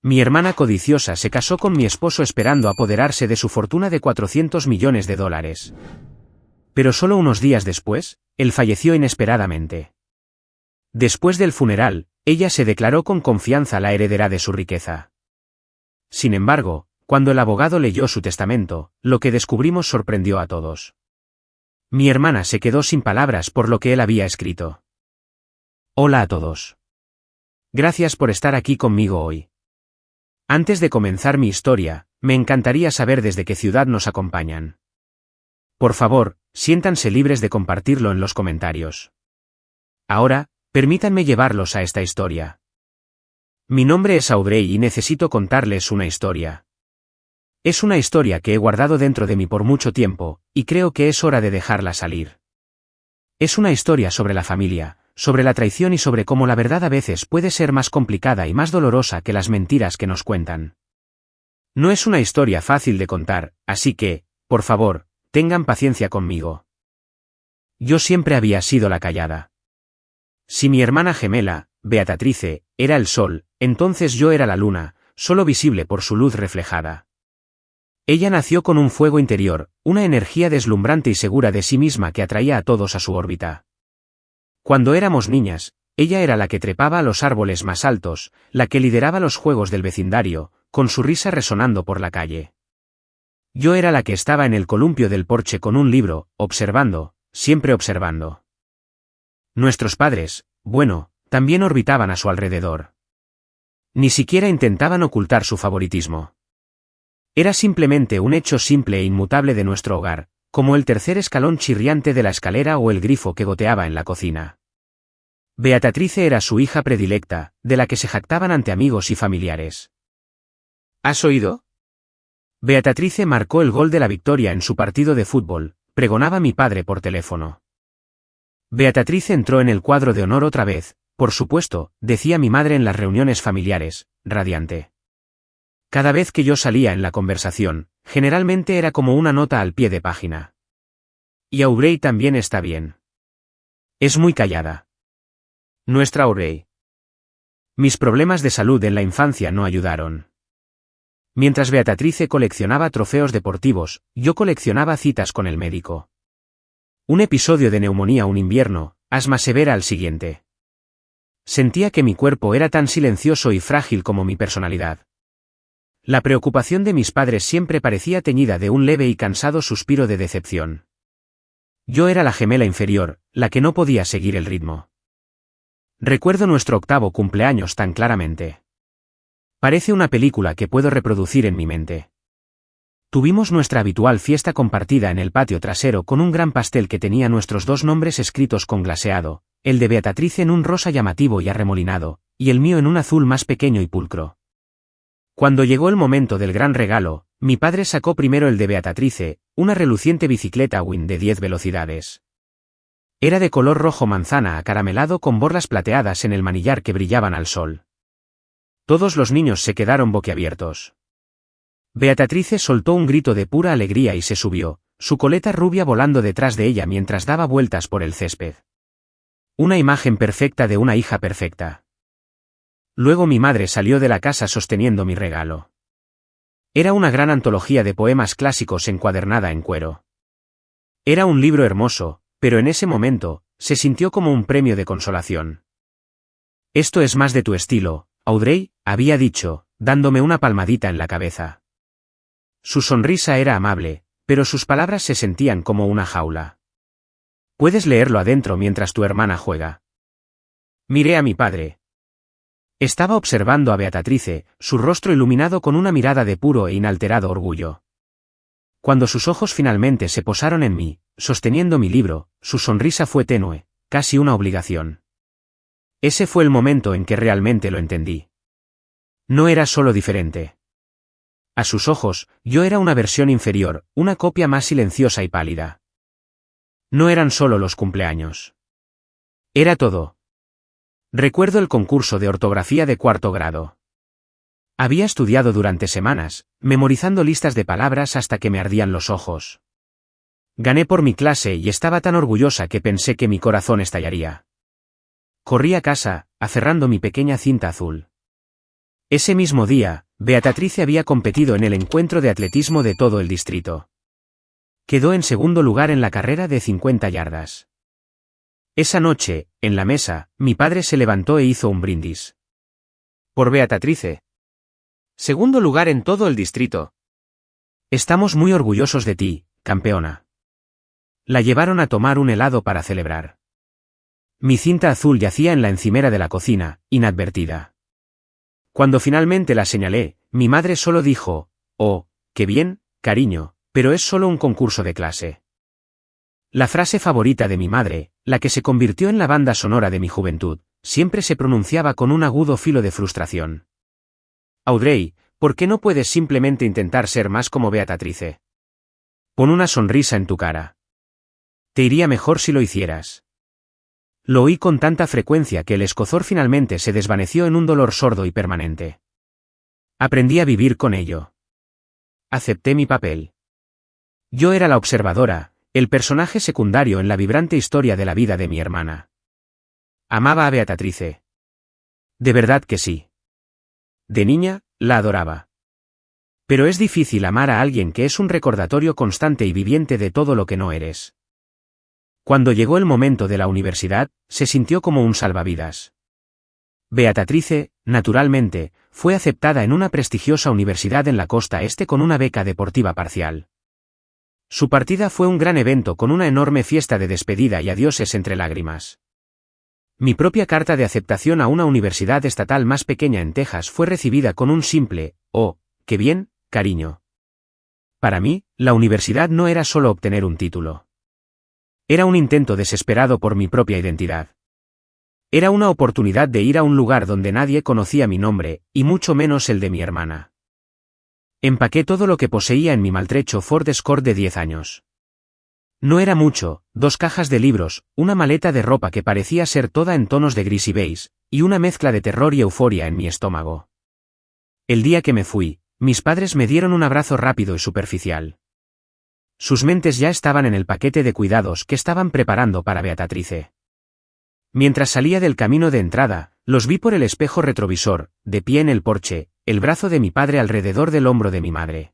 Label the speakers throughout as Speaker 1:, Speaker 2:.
Speaker 1: Mi hermana codiciosa se casó con mi esposo esperando apoderarse de su fortuna de $400 millones. Pero solo unos días después, él falleció inesperadamente. Después del funeral, ella se declaró con confianza la heredera de su riqueza. Sin embargo, cuando el abogado leyó su testamento, lo que descubrimos sorprendió a todos. Mi hermana se quedó sin palabras por lo que él había escrito. Hola a todos. Gracias por estar aquí conmigo hoy. Antes de comenzar mi historia, me encantaría saber desde qué ciudad nos acompañan. Por favor, siéntanse libres de compartirlo en los comentarios. Ahora, permítanme llevarlos a esta historia. Mi nombre es Audrey y necesito contarles una historia. Es una historia que he guardado dentro de mí por mucho tiempo, y creo que es hora de dejarla salir. Es una historia sobre la familia, sobre la traición y sobre cómo la verdad a veces puede ser más complicada y más dolorosa que las mentiras que nos cuentan. No es una historia fácil de contar, así que, por favor, tengan paciencia conmigo. Yo siempre había sido la callada. Si mi hermana gemela, Beatatrice, era el sol, entonces yo era la luna, solo visible por su luz reflejada. Ella nació con un fuego interior, una energía deslumbrante y segura de sí misma que atraía a todos a su órbita. Cuando éramos niñas, ella era la que trepaba a los árboles más altos, la que lideraba los juegos del vecindario, con su risa resonando por la calle. Yo era la que estaba en el columpio del porche con un libro, observando, siempre observando. Nuestros padres, bueno, también orbitaban a su alrededor. Ni siquiera intentaban ocultar su favoritismo. Era simplemente un hecho simple e inmutable de nuestro hogar, como el tercer escalón chirriante de la escalera o el grifo que goteaba en la cocina. Beatatrice era su hija predilecta, de la que se jactaban ante amigos y familiares. ¿Has oído? Beatatrice marcó el gol de la victoria en su partido de fútbol, pregonaba mi padre por teléfono. Beatatrice entró en el cuadro de honor otra vez, por supuesto, decía mi madre en las reuniones familiares, radiante. Cada vez que yo salía en la conversación, generalmente era como una nota al pie de página. Y Audrey también está bien. Es muy callada. Nuestra Audrey. Mis problemas de salud en la infancia no ayudaron. Mientras Beatatrice coleccionaba trofeos deportivos, yo coleccionaba citas con el médico. Un episodio de neumonía un invierno, asma severa al siguiente. Sentía que mi cuerpo era tan silencioso y frágil como mi personalidad. La preocupación de mis padres siempre parecía teñida de un leve y cansado suspiro de decepción. Yo era la gemela inferior, la que no podía seguir el ritmo. Recuerdo nuestro 8º cumpleaños tan claramente. Parece una película que puedo reproducir en mi mente. Tuvimos nuestra habitual fiesta compartida en el patio trasero con un gran pastel que tenía nuestros 2 nombres escritos con glaseado, el de Beatatrice en un rosa llamativo y arremolinado, y el mío en un azul más pequeño y pulcro. Cuando llegó el momento del gran regalo, mi padre sacó primero el de Beatatrice, una reluciente bicicleta Win de 10 velocidades. Era de color rojo manzana acaramelado con borlas plateadas en el manillar que brillaban al sol. Todos los niños se quedaron boquiabiertos. Beatatrice soltó un grito de pura alegría y se subió, su coleta rubia volando detrás de ella mientras daba vueltas por el césped. Una imagen perfecta de una hija perfecta. Luego mi madre salió de la casa sosteniendo mi regalo. Era una gran antología de poemas clásicos encuadernada en cuero. Era un libro hermoso, pero en ese momento, se sintió como un premio de consolación. Esto es más de tu estilo, Audrey, había dicho, dándome una palmadita en la cabeza. Su sonrisa era amable, pero sus palabras se sentían como una jaula. Puedes leerlo adentro mientras tu hermana juega. Miré a mi padre. Estaba observando a Beatatrice, su rostro iluminado con una mirada de puro e inalterado orgullo. Cuando sus ojos finalmente se posaron en mí, sosteniendo mi libro, su sonrisa fue tenue, casi una obligación. Ese fue el momento en que realmente lo entendí. No era solo diferente. A sus ojos, yo era una versión inferior, una copia más silenciosa y pálida. No eran solo los cumpleaños. Era todo. Recuerdo el concurso de ortografía de 4º grado. Había estudiado durante semanas, memorizando listas de palabras hasta que me ardían los ojos. Gané por mi clase y estaba tan orgullosa que pensé que mi corazón estallaría. Corrí a casa, aferrando mi pequeña cinta azul. Ese mismo día, Beatrice había competido en el encuentro de atletismo de todo el distrito. Quedó en segundo lugar en la carrera de 50 yardas. Esa noche, en la mesa, mi padre se levantó e hizo un brindis. Por Beatrice. Segundo lugar en todo el distrito. Estamos muy orgullosos de ti, campeona. La llevaron a tomar un helado para celebrar. Mi cinta azul yacía en la encimera de la cocina, inadvertida. Cuando finalmente la señalé, mi madre solo dijo, «Oh, qué bien, cariño, pero es solo un concurso de clase». La frase favorita de mi madre, la que se convirtió en la banda sonora de mi juventud, siempre se pronunciaba con un agudo filo de frustración. Audrey, ¿por qué no puedes simplemente intentar ser más como Beatrice? Pon una sonrisa en tu cara. Te iría mejor si lo hicieras. Lo oí con tanta frecuencia que el escozor finalmente se desvaneció en un dolor sordo y permanente. Aprendí a vivir con ello. Acepté mi papel. Yo era la observadora, el personaje secundario en la vibrante historia de la vida de mi hermana. Amaba a Beatrice. De verdad que sí. De niña, la adoraba. Pero es difícil amar a alguien que es un recordatorio constante y viviente de todo lo que no eres. Cuando llegó el momento de la universidad, se sintió como un salvavidas. Beatrice, naturalmente, fue aceptada en una prestigiosa universidad en la costa este con una beca deportiva parcial. Su partida fue un gran evento con una enorme fiesta de despedida y adioses entre lágrimas. Mi propia carta de aceptación a una universidad estatal más pequeña en Texas fue recibida con un simple, «Oh, qué bien, cariño». Para mí, la universidad no era solo obtener un título. Era un intento desesperado por mi propia identidad. Era una oportunidad de ir a un lugar donde nadie conocía mi nombre, y mucho menos el de mi hermana. Empaqué todo lo que poseía en mi maltrecho Ford Escort de 10 años. No era mucho, 2 cajas de libros, una maleta de ropa que parecía ser toda en tonos de gris y beige, y una mezcla de terror y euforia en mi estómago. El día que me fui, mis padres me dieron un abrazo rápido y superficial. Sus mentes ya estaban en el paquete de cuidados que estaban preparando para Beatrice. Mientras salía del camino de entrada, los vi por el espejo retrovisor, de pie en el porche, el brazo de mi padre alrededor del hombro de mi madre.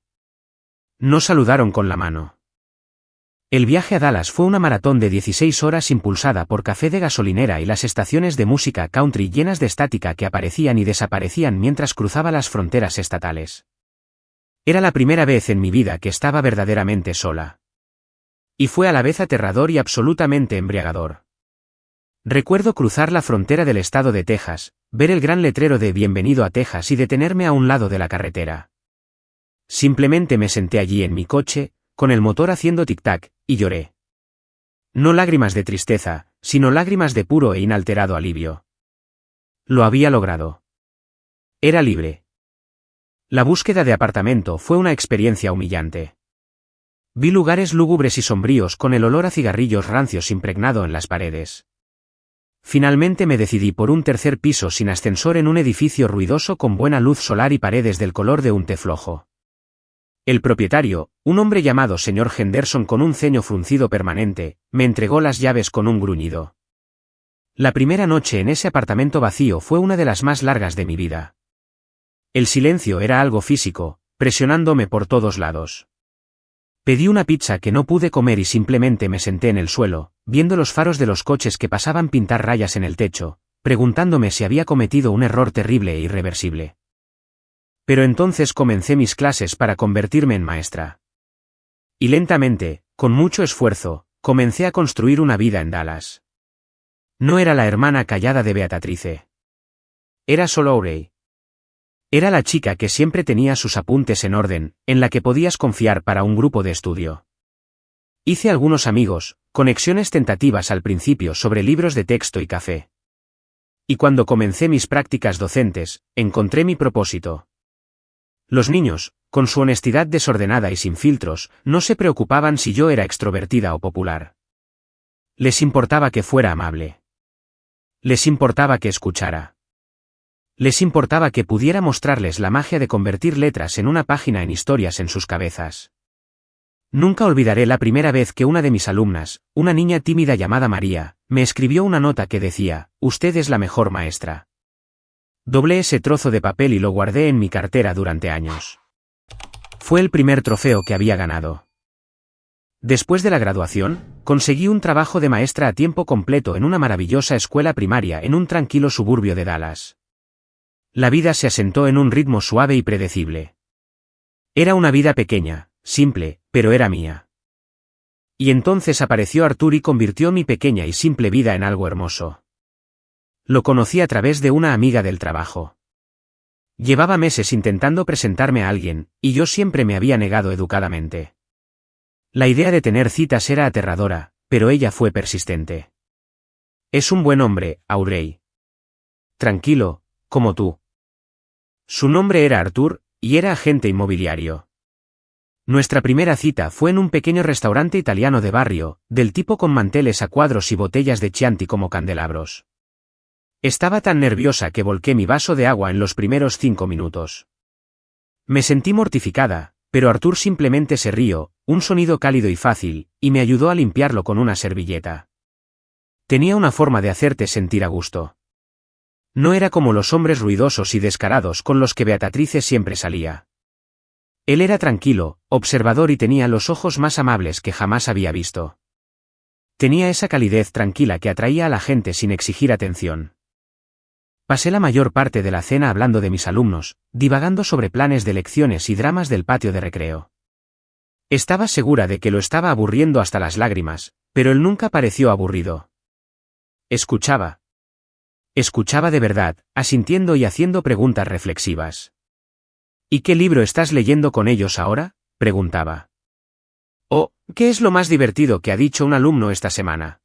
Speaker 1: No saludaron con la mano. El viaje a Dallas fue una maratón de 16 horas impulsada por café de gasolinera y las estaciones de música country llenas de estática que aparecían y desaparecían mientras cruzaba las fronteras estatales. Era la primera vez en mi vida que estaba verdaderamente sola. Y fue a la vez aterrador y absolutamente embriagador. Recuerdo cruzar la frontera del estado de Texas, ver el gran letrero de Bienvenido a Texas y detenerme a un lado de la carretera. Simplemente me senté allí en mi coche, con el motor haciendo tic-tac, y lloré. No lágrimas de tristeza, sino lágrimas de puro e inalterado alivio. Lo había logrado. Era libre. La búsqueda de apartamento fue una experiencia humillante. Vi lugares lúgubres y sombríos con el olor a cigarrillos rancios impregnado en las paredes. Finalmente me decidí por un tercer piso sin ascensor en un edificio ruidoso con buena luz solar y paredes del color de un té flojo. El propietario, un hombre llamado señor Henderson con un ceño fruncido permanente, me entregó las llaves con un gruñido. La primera noche en ese apartamento vacío fue una de las más largas de mi vida. El silencio era algo físico, presionándome por todos lados. Pedí una pizza que no pude comer y simplemente me senté en el suelo, viendo los faros de los coches que pasaban pintar rayas en el techo, preguntándome si había cometido un error terrible e irreversible. Pero entonces comencé mis clases para convertirme en maestra. Y lentamente, con mucho esfuerzo, comencé a construir una vida en Dallas. No era la hermana callada de Beatrice. Era solo Audrey. Era la chica que siempre tenía sus apuntes en orden, en la que podías confiar para un grupo de estudio. Hice algunos amigos, conexiones tentativas al principio sobre libros de texto y café. Y cuando comencé mis prácticas docentes, encontré mi propósito. Los niños, con su honestidad desordenada y sin filtros, no se preocupaban si yo era extrovertida o popular. Les importaba que fuera amable. Les importaba que escuchara. Les importaba que pudiera mostrarles la magia de convertir letras en una página en historias en sus cabezas. Nunca olvidaré la primera vez que una de mis alumnas, una niña tímida llamada María, me escribió una nota que decía, «Usted es la mejor maestra». Doblé ese trozo de papel y lo guardé en mi cartera durante años. Fue el primer trofeo que había ganado. Después de la graduación, conseguí un trabajo de maestra a tiempo completo en una maravillosa escuela primaria en un tranquilo suburbio de Dallas. La vida se asentó en un ritmo suave y predecible. Era una vida pequeña, simple, pero era mía. Y entonces apareció Artur y convirtió mi pequeña y simple vida en algo hermoso. Lo conocí a través de una amiga del trabajo. Llevaba meses intentando presentarme a alguien, y yo siempre me había negado educadamente. La idea de tener citas era aterradora, pero ella fue persistente. Es un buen hombre, Aurey. Tranquilo, como tú. Su nombre era Artur, y era agente inmobiliario. Nuestra primera cita fue en un pequeño restaurante italiano de barrio, del tipo con manteles a cuadros y botellas de Chianti como candelabros. Estaba tan nerviosa que volqué mi vaso de agua en los primeros 5 minutos. Me sentí mortificada, pero Artur simplemente se rió, un sonido cálido y fácil, y me ayudó a limpiarlo con una servilleta. Tenía una forma de hacerte sentir a gusto. No era como los hombres ruidosos y descarados con los que Beatrice siempre salía. Él era tranquilo, observador y tenía los ojos más amables que jamás había visto. Tenía esa calidez tranquila que atraía a la gente sin exigir atención. Pasé la mayor parte de la cena hablando de mis alumnos, divagando sobre planes de lecciones y dramas del patio de recreo. Estaba segura de que lo estaba aburriendo hasta las lágrimas, pero él nunca pareció aburrido. Escuchaba. Escuchaba de verdad, asintiendo y haciendo preguntas reflexivas. ¿Y qué libro estás leyendo con ellos ahora?, preguntaba. «Oh, ¿qué es lo más divertido que ha dicho un alumno esta semana?».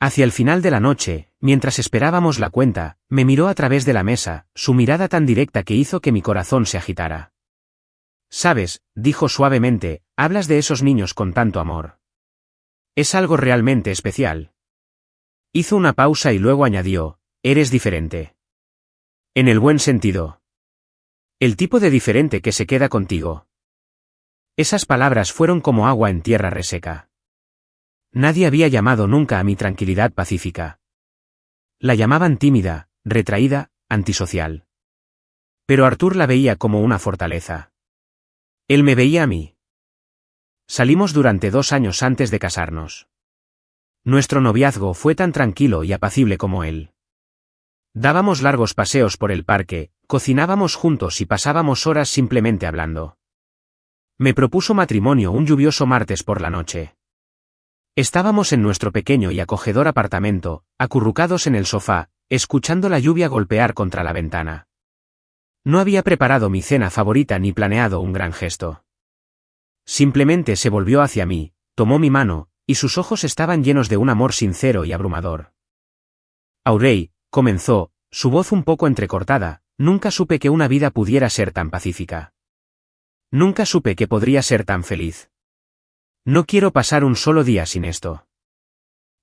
Speaker 1: Hacia el final de la noche, mientras esperábamos la cuenta, me miró a través de la mesa, su mirada tan directa que hizo que mi corazón se agitara. «Sabes», dijo suavemente, «hablas de esos niños con tanto amor. Es algo realmente especial». Hizo una pausa y luego añadió, «Eres diferente». En el buen sentido. El tipo de diferente que se queda contigo. Esas palabras fueron como agua en tierra reseca. Nadie había llamado nunca a mi tranquilidad pacífica. La llamaban tímida, retraída, antisocial. Pero Artur la veía como una fortaleza. Él me veía a mí. Salimos durante 2 años antes de casarnos. Nuestro noviazgo fue tan tranquilo y apacible como él. Dábamos largos paseos por el parque, cocinábamos juntos y pasábamos horas simplemente hablando. Me propuso matrimonio un lluvioso martes por la noche. Estábamos en nuestro pequeño y acogedor apartamento, acurrucados en el sofá, escuchando la lluvia golpear contra la ventana. No había preparado mi cena favorita ni planeado un gran gesto. Simplemente se volvió hacia mí, tomó mi mano, y sus ojos estaban llenos de un amor sincero y abrumador. «Aurey», comenzó, su voz un poco entrecortada, «nunca supe que una vida pudiera ser tan pacífica. Nunca supe que podría ser tan feliz. No quiero pasar un solo día sin esto.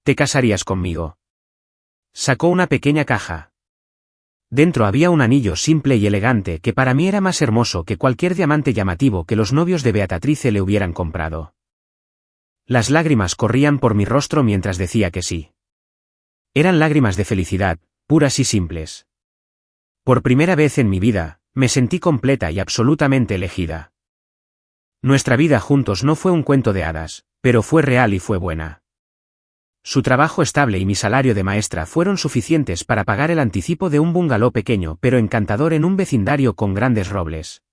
Speaker 1: ¿Te casarías conmigo?». Sacó una pequeña caja. Dentro había un anillo simple y elegante que para mí era más hermoso que cualquier diamante llamativo que los novios de Beatrice le hubieran comprado. Las lágrimas corrían por mi rostro mientras decía que sí. Eran lágrimas de felicidad, puras y simples. Por primera vez en mi vida, me sentí completa y absolutamente elegida. Nuestra vida juntos no fue un cuento de hadas, pero fue real y fue buena. Su trabajo estable y mi salario de maestra fueron suficientes para pagar el anticipo de un bungalow pequeño pero encantador en un vecindario con grandes robles.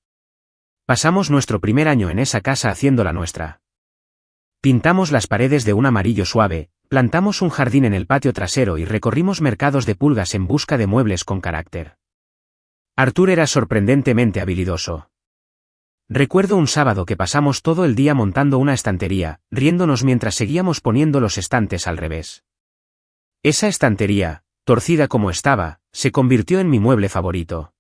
Speaker 1: Pasamos nuestro primer año en esa casa haciéndola nuestra. Pintamos las paredes de un amarillo suave, plantamos un jardín en el patio trasero y recorrimos mercados de pulgas en busca de muebles con carácter. Artur era sorprendentemente habilidoso. Recuerdo un sábado que pasamos todo el día montando una estantería, riéndonos mientras seguíamos poniendo los estantes al revés. Esa estantería, torcida como estaba, se convirtió en mi mueble favorito.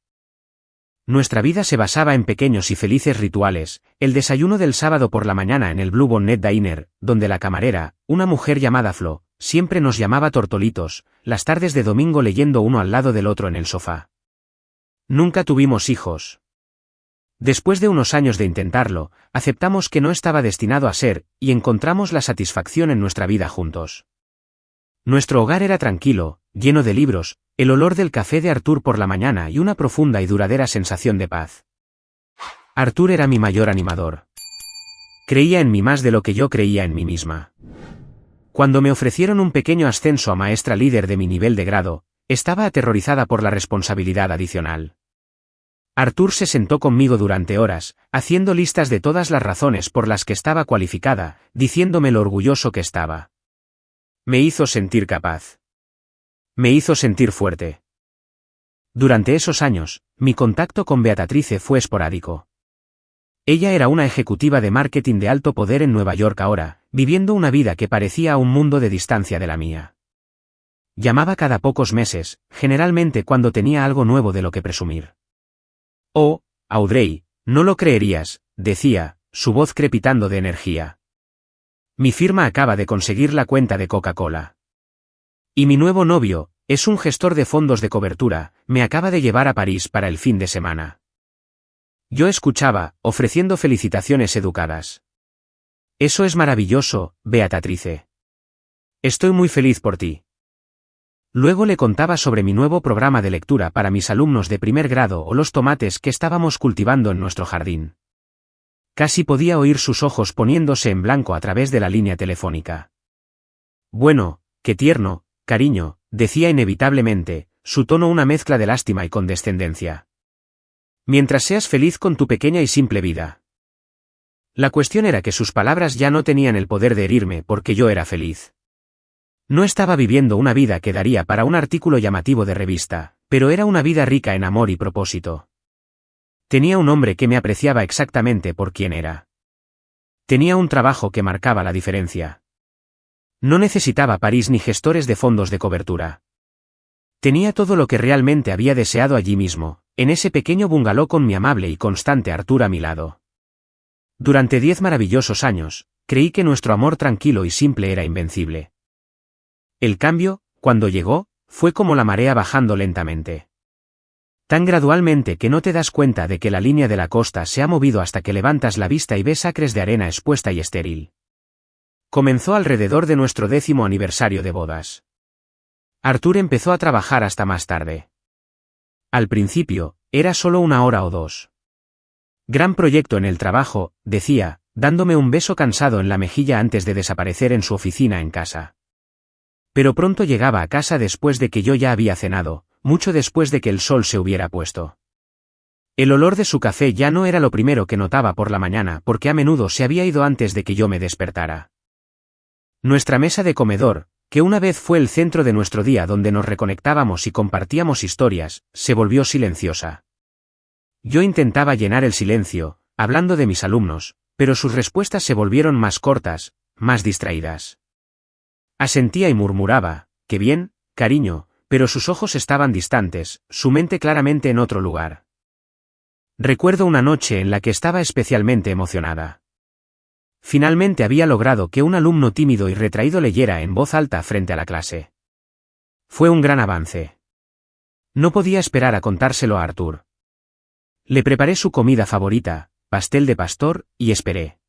Speaker 1: Nuestra vida se basaba en pequeños y felices rituales, el desayuno del sábado por la mañana en el Blue Bonnet Diner, donde la camarera, una mujer llamada Flo, siempre nos llamaba tortolitos, las tardes de domingo leyendo uno al lado del otro en el sofá. Nunca tuvimos hijos. Después de unos años de intentarlo, aceptamos que no estaba destinado a ser, y encontramos la satisfacción en nuestra vida juntos. Nuestro hogar era tranquilo, lleno de libros, El olor del café de Artur por la mañana y una profunda y duradera sensación de paz. Artur era mi mayor animador. Creía en mí más de lo que yo creía en mí misma. Cuando me ofrecieron un pequeño ascenso a maestra líder de mi nivel de grado, estaba aterrorizada por la responsabilidad adicional. Artur se sentó conmigo durante horas, haciendo listas de todas las razones por las que estaba cualificada, diciéndome lo orgulloso que estaba. Me hizo sentir capaz. Me hizo sentir fuerte. Durante esos años, mi contacto con Beatrice fue esporádico. Ella era una ejecutiva de marketing de alto poder en Nueva York ahora, viviendo una vida que parecía un mundo de distancia de la mía. Llamaba cada pocos meses, generalmente cuando tenía algo nuevo de lo que presumir. Oh, Audrey, no lo creerías, decía, su voz crepitando de energía. Mi firma acaba de conseguir la cuenta de Coca-Cola. Y mi nuevo novio, es un gestor de fondos de cobertura, me acaba de llevar a París para el fin de semana. Yo escuchaba, ofreciendo felicitaciones educadas. Eso es maravilloso, Beatrice. Estoy muy feliz por ti. Luego le contaba sobre mi nuevo programa de lectura para mis alumnos de primer grado o los tomates que estábamos cultivando en nuestro jardín. Casi podía oír sus ojos poniéndose en blanco a través de la línea telefónica. Bueno, qué tierno, cariño, decía inevitablemente, su tono una mezcla de lástima y condescendencia. Mientras seas feliz con tu pequeña y simple vida. La cuestión era que sus palabras ya no tenían el poder de herirme porque yo era feliz. No estaba viviendo una vida que daría para un artículo llamativo de revista, pero era una vida rica en amor y propósito. Tenía un hombre que me apreciaba exactamente por quien era. Tenía un trabajo que marcaba la diferencia. No necesitaba París ni gestores de fondos de cobertura. Tenía todo lo que realmente había deseado allí mismo, en ese pequeño bungalow con mi amable y constante Artur a mi lado. Durante 10 maravillosos años, creí que nuestro amor tranquilo y simple era invencible. El cambio, cuando llegó, fue como la marea bajando lentamente. Tan gradualmente que no te das cuenta de que la línea de la costa se ha movido hasta que levantas la vista y ves acres de arena expuesta y estéril. Comenzó alrededor de nuestro 10º aniversario de bodas. Artur empezó a trabajar hasta más tarde. Al principio, era solo 1 hora o 2. Gran proyecto en el trabajo, decía, dándome un beso cansado en la mejilla antes de desaparecer en su oficina en casa. Pero pronto llegaba a casa después de que yo ya había cenado, mucho después de que el sol se hubiera puesto. El olor de su café ya no era lo primero que notaba por la mañana porque a menudo se había ido antes de que yo me despertara. Nuestra mesa de comedor, que una vez fue el centro de nuestro día donde nos reconectábamos y compartíamos historias, se volvió silenciosa. Yo intentaba llenar el silencio, hablando de mis alumnos, pero sus respuestas se volvieron más cortas, más distraídas. Asentía y murmuraba, qué bien, cariño, pero sus ojos estaban distantes, su mente claramente en otro lugar. Recuerdo una noche en la que estaba especialmente emocionada. Finalmente había logrado que un alumno tímido y retraído leyera en voz alta frente a la clase. Fue un gran avance. No podía esperar a contárselo a Artur. Le preparé su comida favorita, pastel de pastor, y esperé.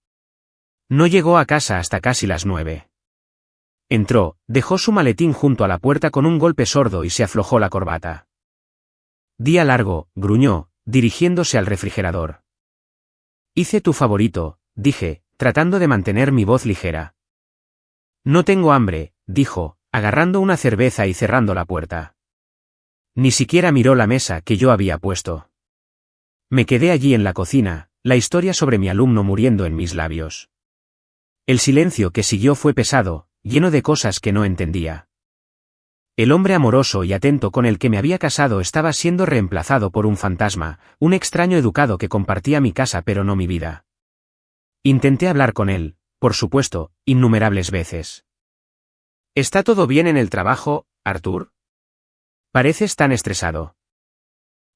Speaker 1: No llegó a casa hasta casi las 9. Entró, dejó su maletín junto a la puerta con un golpe sordo y se aflojó la corbata. Día largo, gruñó, dirigiéndose al refrigerador. Hice tu favorito, dije, tratando de mantener mi voz ligera. No tengo hambre, dijo, agarrando una cerveza y cerrando la puerta. Ni siquiera miró la mesa que yo había puesto. Me quedé allí en la cocina, la historia sobre mi alumno muriendo en mis labios. El silencio que siguió fue pesado, lleno de cosas que no entendía. El hombre amoroso y atento con el que me había casado estaba siendo reemplazado por un fantasma, un extraño educado que compartía mi casa pero no mi vida. Intenté hablar con él, por supuesto, innumerables veces. ¿Está todo bien en el trabajo, Artur? Pareces tan estresado.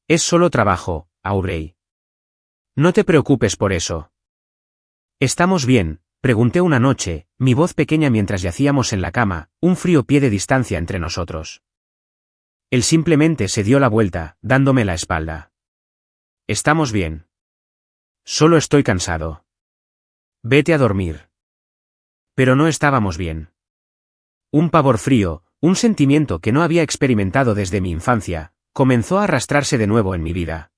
Speaker 1: Es solo trabajo, Audrey. No te preocupes por eso. ¿Estamos bien? Pregunté una noche, mi voz pequeña mientras yacíamos en la cama, un frío pie de distancia entre nosotros. Él simplemente se dio la vuelta, dándome la espalda. Estamos bien. Solo estoy cansado. Vete a dormir. Pero no estábamos bien. Un pavor frío, Un sentimiento que no había experimentado desde mi infancia, comenzó a arrastrarse de nuevo en mi vida.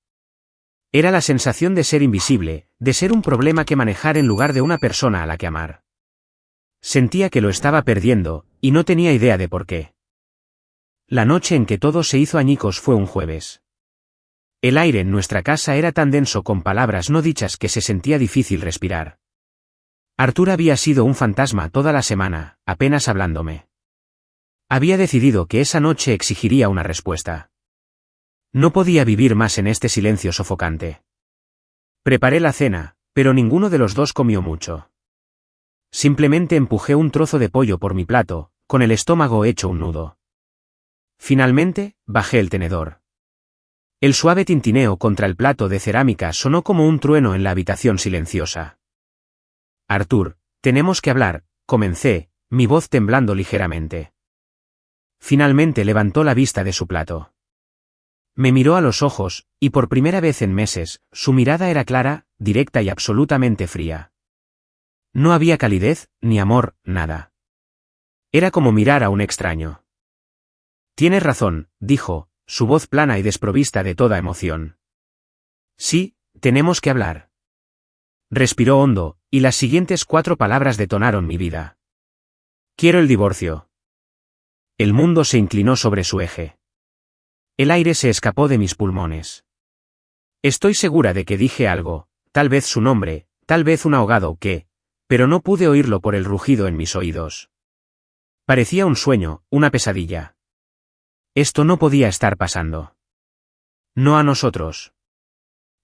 Speaker 1: Era la sensación de ser invisible, de ser un problema que manejar en lugar de una persona a la que amar. Sentía que lo estaba perdiendo, y no tenía idea de por qué. La noche en que todo se hizo añicos fue un jueves. El aire en nuestra casa era tan denso con palabras no dichas que se sentía difícil respirar. Artur había sido un fantasma toda la semana, apenas hablándome. Había decidido que esa noche exigiría una respuesta. No podía vivir más en este silencio sofocante. Preparé la cena, pero ninguno de los dos comió mucho. Simplemente empujé un trozo de pollo por mi plato, con el estómago hecho un nudo. Finalmente, bajé el tenedor. El suave tintineo contra el plato de cerámica sonó como un trueno en la habitación silenciosa. Artur, tenemos que hablar, comencé, mi voz temblando ligeramente. Finalmente levantó la vista de su plato. Me miró a los ojos, y por primera vez en meses, su mirada era clara, directa y absolutamente fría. No había calidez, ni amor, nada. Era como mirar a un extraño. Tienes razón, dijo, su voz plana y desprovista de toda emoción. Sí, tenemos que hablar. Respiró hondo, y las siguientes 4 palabras detonaron mi vida. Quiero el divorcio. El mundo se inclinó sobre su eje. El aire se escapó de mis pulmones. Estoy segura de que dije algo, tal vez su nombre, tal vez un ahogado que, pero no pude oírlo por el rugido en mis oídos. Parecía un sueño, una pesadilla. Esto no podía estar pasando. No a nosotros.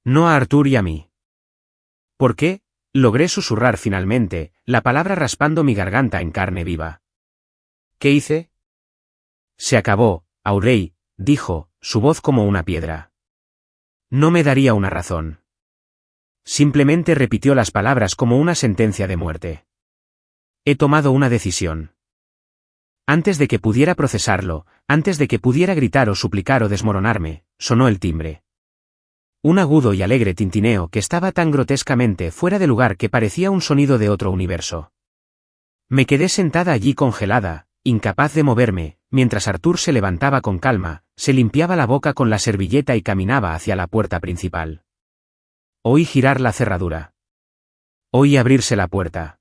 Speaker 1: No a Artur y a mí. ¿Por qué? Logré susurrar finalmente, la palabra raspando mi garganta en carne viva. ¿Qué hice? Se acabó, Aurey, dijo, su voz como una piedra. No me daría una razón. Simplemente repitió las palabras como una sentencia de muerte. He tomado una decisión. Antes de que pudiera procesarlo, antes de que pudiera gritar o suplicar o desmoronarme, sonó el timbre. Un agudo y alegre tintineo que estaba tan grotescamente fuera de lugar que parecía un sonido de otro universo. Me quedé sentada allí congelada, incapaz de moverme, mientras Artur se levantaba con calma, se limpiaba la boca con la servilleta y caminaba hacia la puerta principal. Oí girar la cerradura. Oí abrirse la puerta.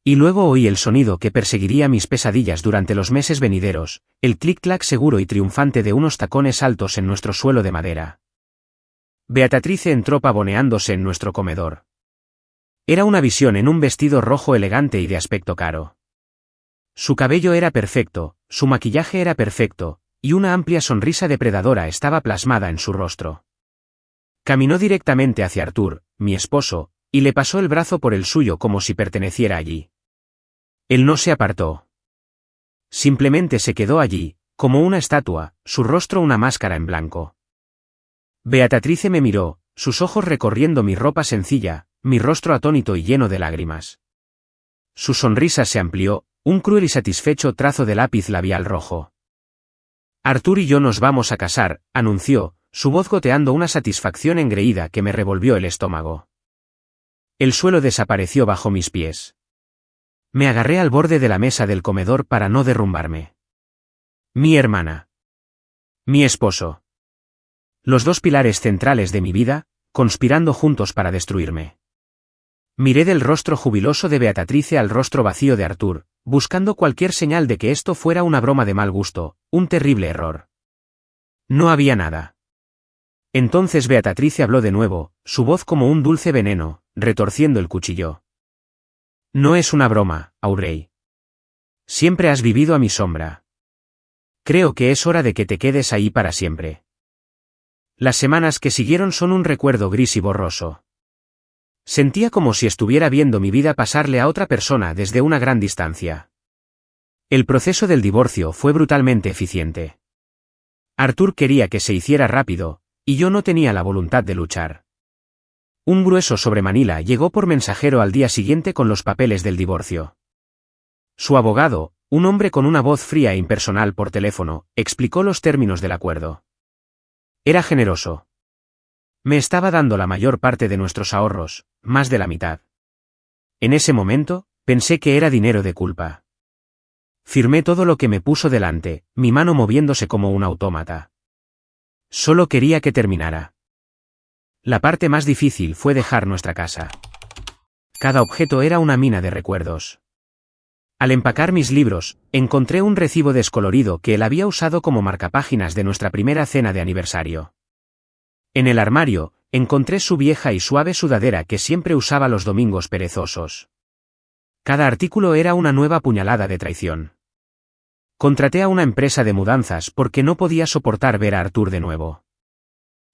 Speaker 1: Y luego oí el sonido que perseguiría mis pesadillas durante los meses venideros, el clic-clac seguro y triunfante de unos tacones altos en nuestro suelo de madera. Beatrice entró pavoneándose en nuestro comedor. Era una visión en un vestido rojo elegante y de aspecto caro. Su cabello era perfecto, su maquillaje era perfecto, y una amplia sonrisa depredadora estaba plasmada en su rostro. Caminó directamente hacia Artur, mi esposo, y le pasó el brazo por el suyo como si perteneciera allí. Él no se apartó. Simplemente se quedó allí, como una estatua, su rostro una máscara en blanco. Beatrice me miró, sus ojos recorriendo mi ropa sencilla, mi rostro atónito y lleno de lágrimas. Su sonrisa se amplió, un cruel y satisfecho trazo de lápiz labial rojo. Artur y yo nos vamos a casar, anunció, su voz goteando una satisfacción engreída que me revolvió el estómago. El suelo desapareció bajo mis pies. Me agarré al borde de la mesa del comedor para no derrumbarme. Mi hermana. Mi esposo. Los 2 pilares centrales de mi vida, conspirando juntos para destruirme. Miré del rostro jubiloso de Beatrice al rostro vacío de Artur, buscando cualquier señal de que esto fuera una broma de mal gusto, un terrible error. No había nada. Entonces Beatrice habló de nuevo, su voz como un dulce veneno, retorciendo el cuchillo. No es una broma, Aurey. Siempre has vivido a mi sombra. Creo que es hora de que te quedes ahí para siempre. Las semanas que siguieron son un recuerdo gris y borroso. Sentía como si estuviera viendo mi vida pasarle a otra persona desde una gran distancia. El proceso del divorcio fue brutalmente eficiente. Artur quería que se hiciera rápido, y yo no tenía la voluntad de luchar. Un grueso sobre Manila llegó por mensajero al día siguiente con los papeles del divorcio. Su abogado, un hombre con una voz fría e impersonal por teléfono, explicó los términos del acuerdo. Era generoso. Me estaba dando la mayor parte de nuestros ahorros, más de la mitad. En ese momento, pensé que era dinero de culpa. Firmé todo lo que me puso delante, mi mano moviéndose como un autómata. Solo quería que terminara. La parte más difícil fue dejar nuestra casa. Cada objeto era una mina de recuerdos. Al empacar mis libros, encontré un recibo descolorido que él había usado como marcapáginas de nuestra primera cena de aniversario. En el armario, encontré su vieja y suave sudadera que siempre usaba los domingos perezosos. Cada artículo era una nueva puñalada de traición. Contraté a una empresa de mudanzas porque no podía soportar ver a Arthur de nuevo.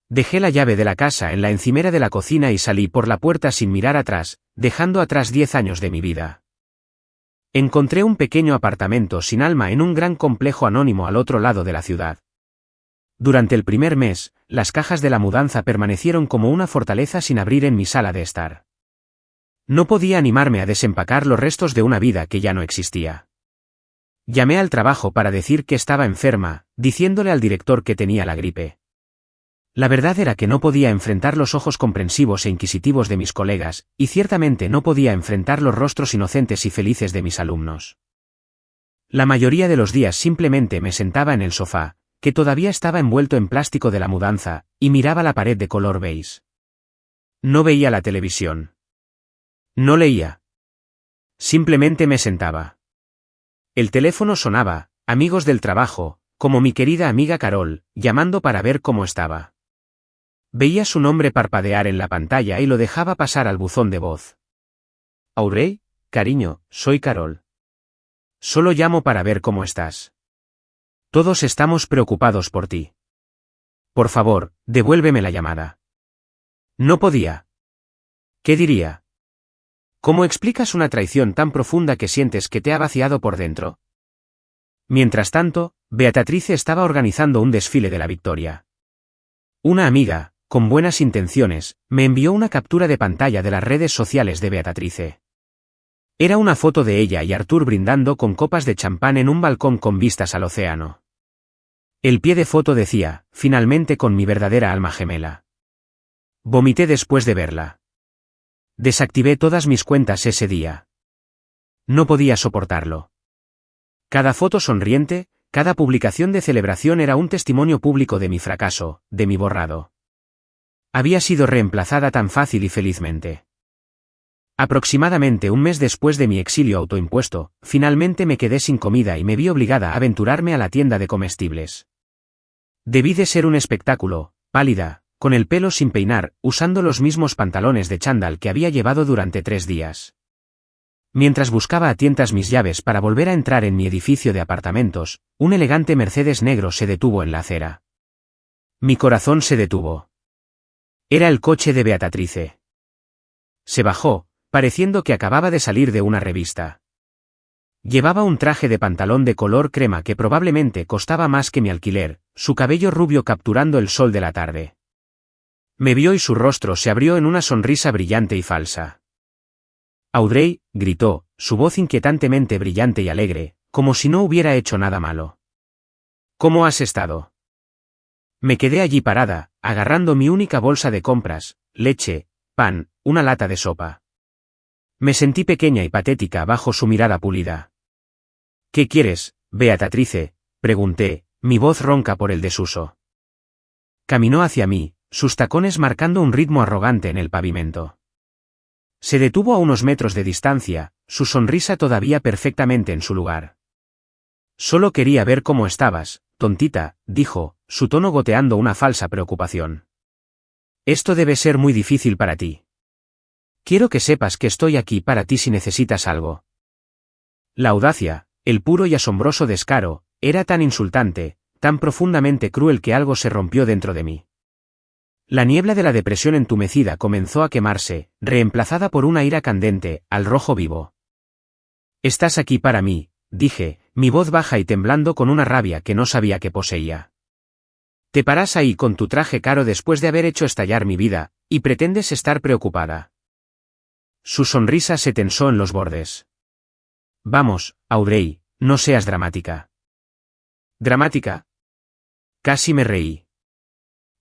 Speaker 1: Dejé la llave de la casa en la encimera de la cocina y salí por la puerta sin mirar atrás, dejando atrás 10 años de mi vida. Encontré un pequeño apartamento sin alma en un gran complejo anónimo al otro lado de la ciudad. Durante el primer mes, las cajas de la mudanza permanecieron como una fortaleza sin abrir en mi sala de estar. No podía animarme a desempacar los restos de una vida que ya no existía. Llamé al trabajo para decir que estaba enferma, diciéndole al director que tenía la gripe. La verdad era que no podía enfrentar los ojos comprensivos e inquisitivos de mis colegas, y ciertamente no podía enfrentar los rostros inocentes y felices de mis alumnos. La mayoría de los días simplemente me sentaba en el sofá, que todavía estaba envuelto en plástico de la mudanza, y miraba la pared de color beige. No veía la televisión. No leía. Simplemente me sentaba. El teléfono sonaba, amigos del trabajo, como mi querida amiga Carol, llamando para ver cómo estaba. Veía su nombre parpadear en la pantalla y lo dejaba pasar al buzón de voz. Audrey, cariño, soy Carol. Solo llamo para ver cómo estás. Todos estamos preocupados por ti. Por favor, devuélveme la llamada. No podía. ¿Qué diría? ¿Cómo explicas una traición tan profunda que sientes que te ha vaciado por dentro? Mientras tanto, Beatrice estaba organizando un desfile de la victoria. Una amiga, con buenas intenciones, me envió una captura de pantalla de las redes sociales de Beatrice. Era una foto de ella y Arthur brindando con copas de champán en un balcón con vistas al océano. El pie de foto decía, finalmente con mi verdadera alma gemela. Vomité después de verla. Desactivé todas mis cuentas ese día. No podía soportarlo. Cada foto sonriente, cada publicación de celebración era un testimonio público de mi fracaso, de mi borrado. Había sido reemplazada tan fácil y felizmente. Aproximadamente un mes después de mi exilio autoimpuesto, finalmente me quedé sin comida y me vi obligada a aventurarme a la tienda de comestibles. Debí de ser un espectáculo, pálida, con el pelo sin peinar, usando los mismos pantalones de chándal que había llevado durante 3 días. Mientras buscaba a tientas mis llaves para volver a entrar en mi edificio de apartamentos, un elegante Mercedes negro se detuvo en la acera. Mi corazón se detuvo. Era el coche de Beatrice. Se bajó, pareciendo que acababa de salir de una revista. Llevaba un traje de pantalón de color crema que probablemente costaba más que mi alquiler, su cabello rubio capturando el sol de la tarde. Me vio y su rostro se abrió en una sonrisa brillante y falsa. Audrey, gritó, su voz inquietantemente brillante y alegre, como si no hubiera hecho nada malo. ¿Cómo has estado? Me quedé allí parada, agarrando mi única bolsa de compras, leche, pan, una lata de sopa. Me sentí pequeña y patética bajo su mirada pulida. ¿Qué quieres, Beatrice?, pregunté, mi voz ronca por el desuso. Caminó hacia mí, sus tacones marcando un ritmo arrogante en el pavimento. Se detuvo a unos metros de distancia, su sonrisa todavía perfectamente en su lugar. Solo quería ver cómo estabas, tontita, dijo, su tono goteando una falsa preocupación. Esto debe ser muy difícil para ti. Quiero que sepas que estoy aquí para ti si necesitas algo. La audacia, el puro y asombroso descaro, era tan insultante, tan profundamente cruel que algo se rompió dentro de mí. La niebla de la depresión entumecida comenzó a quemarse, reemplazada por una ira candente, al rojo vivo. Estás aquí para mí, dije, mi voz baja y temblando con una rabia que no sabía que poseía. Te paras ahí con tu traje caro después de haber hecho estallar mi vida, y pretendes estar preocupada. Su sonrisa se tensó en los bordes. Vamos, Audrey, no seas dramática. ¿Dramática? Casi me reí.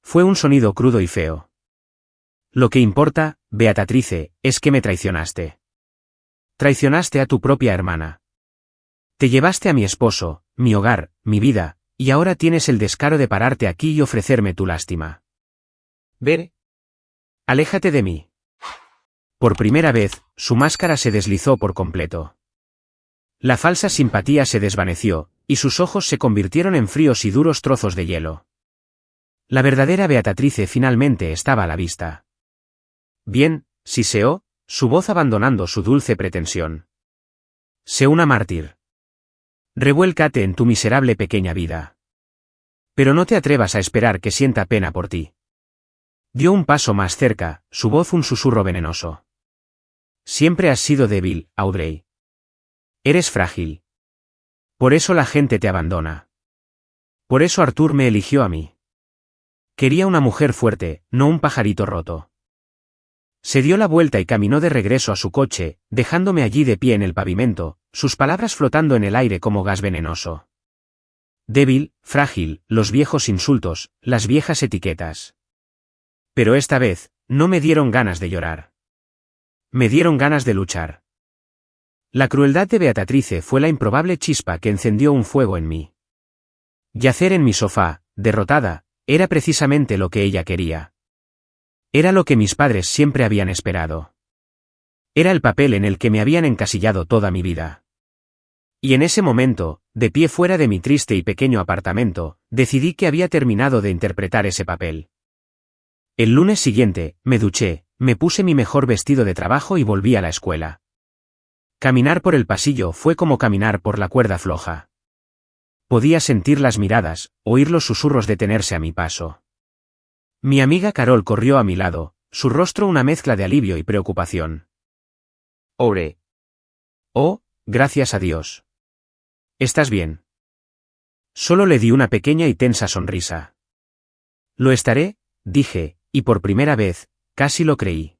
Speaker 1: Fue un sonido crudo y feo. Lo que importa, Beatrice, es que me traicionaste. Traicionaste a tu propia hermana. Te llevaste a mi esposo, mi hogar, mi vida, y ahora tienes el descaro de pararte aquí y ofrecerme tu lástima. Ver. Aléjate de mí. Por primera vez, su máscara se deslizó por completo. La falsa simpatía se desvaneció, y sus ojos se convirtieron en fríos y duros trozos de hielo. La verdadera Beatrice finalmente estaba a la vista. Bien, siseó, su voz abandonando su dulce pretensión. Sé una mártir. Revuélcate en tu miserable pequeña vida. Pero no te atrevas a esperar que sienta pena por ti. Dio un paso más cerca, su voz un susurro venenoso. Siempre has sido débil, Audrey. Eres frágil. Por eso la gente te abandona. Por eso Arthur me eligió a mí. Quería una mujer fuerte, no un pajarito roto. Se dio la vuelta y caminó de regreso a su coche, dejándome allí de pie en el pavimento, sus palabras flotando en el aire como gas venenoso. Débil, frágil, los viejos insultos, las viejas etiquetas. Pero esta vez, no me dieron ganas de llorar. Me dieron ganas de luchar. La crueldad de Beatrice fue la improbable chispa que encendió un fuego en mí. Yacer en mi sofá, derrotada, era precisamente lo que ella quería. Era lo que mis padres siempre habían esperado. Era el papel en el que me habían encasillado toda mi vida. Y en ese momento, de pie fuera de mi triste y pequeño apartamento, decidí que había terminado de interpretar ese papel. El lunes siguiente, me duché, me puse mi mejor vestido de trabajo y volví a la escuela. Caminar por el pasillo fue como caminar por la cuerda floja. Podía sentir las miradas, oír los susurros detenerse a mi paso. Mi amiga Carol corrió a mi lado, su rostro una mezcla de alivio y preocupación. Oré. Oh, gracias a Dios. ¿Estás bien? Solo le di una pequeña y tensa sonrisa. Lo estaré, dije, y por primera vez, casi lo creí.